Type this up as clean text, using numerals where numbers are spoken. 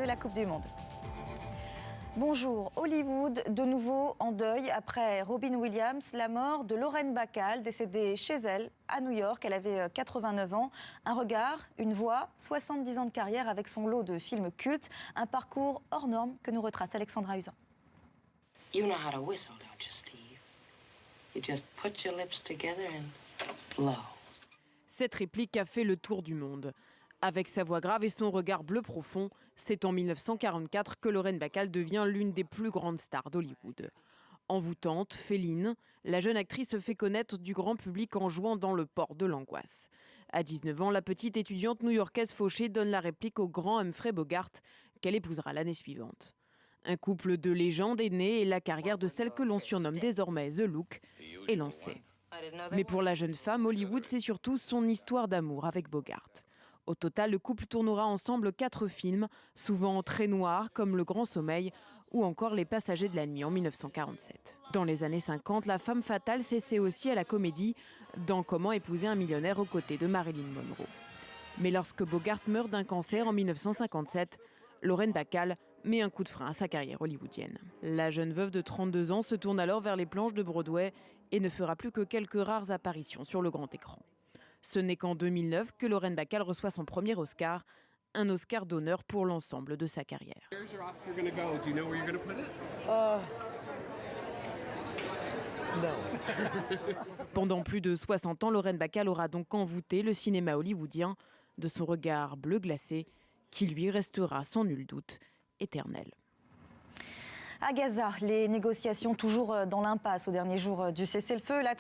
de la Coupe du Monde. Bonjour, Hollywood, de nouveau en deuil après Robin Williams, la mort de Lauren Bacall, décédée chez elle, à New York. Elle avait 89 ans. Un regard, une voix, 70 ans de carrière avec son lot de films cultes. Un parcours hors norme que nous retrace Alexandra Usan. You know how to whistle, don't you, Steve? You just put your lips together and blow. Cette réplique a fait le tour du monde. Avec sa voix grave et son regard bleu profond, c'est en 1944 que Lauren Bacall devient l'une des plus grandes stars d'Hollywood. Envoûtante, féline, la jeune actrice se fait connaître du grand public en jouant dans Le Port de l'Angoisse. À 19 ans, la petite étudiante new-yorkaise fauchée donne la réplique au grand Humphrey Bogart, qu'elle épousera l'année suivante. Un couple de légendes est né et la carrière de celle que l'on surnomme désormais The Look est lancée. Mais pour la jeune femme, Hollywood, c'est surtout son histoire d'amour avec Bogart. Au total, le couple tournera ensemble 4 films, souvent très noirs comme Le Grand Sommeil ou encore Les Passagers de la Nuit en 1947. Dans les années 50, la femme fatale s'essaie aussi à la comédie dans Comment épouser un millionnaire aux côtés de Marilyn Monroe. Mais lorsque Bogart meurt d'un cancer en 1957, Lauren Bacall met un coup de frein à sa carrière hollywoodienne. La jeune veuve de 32 ans se tourne alors vers les planches de Broadway et ne fera plus que quelques rares apparitions sur le grand écran. Ce n'est qu'en 2009 que Lauren Bacall reçoit son premier Oscar, un Oscar d'honneur pour l'ensemble de sa carrière. Pendant plus de 60 ans, Lauren Bacall aura donc envoûté le cinéma hollywoodien de son regard bleu glacé qui lui restera sans nul doute éternel. À Gaza, les négociations toujours dans l'impasse au dernier jour du cessez-le-feu. La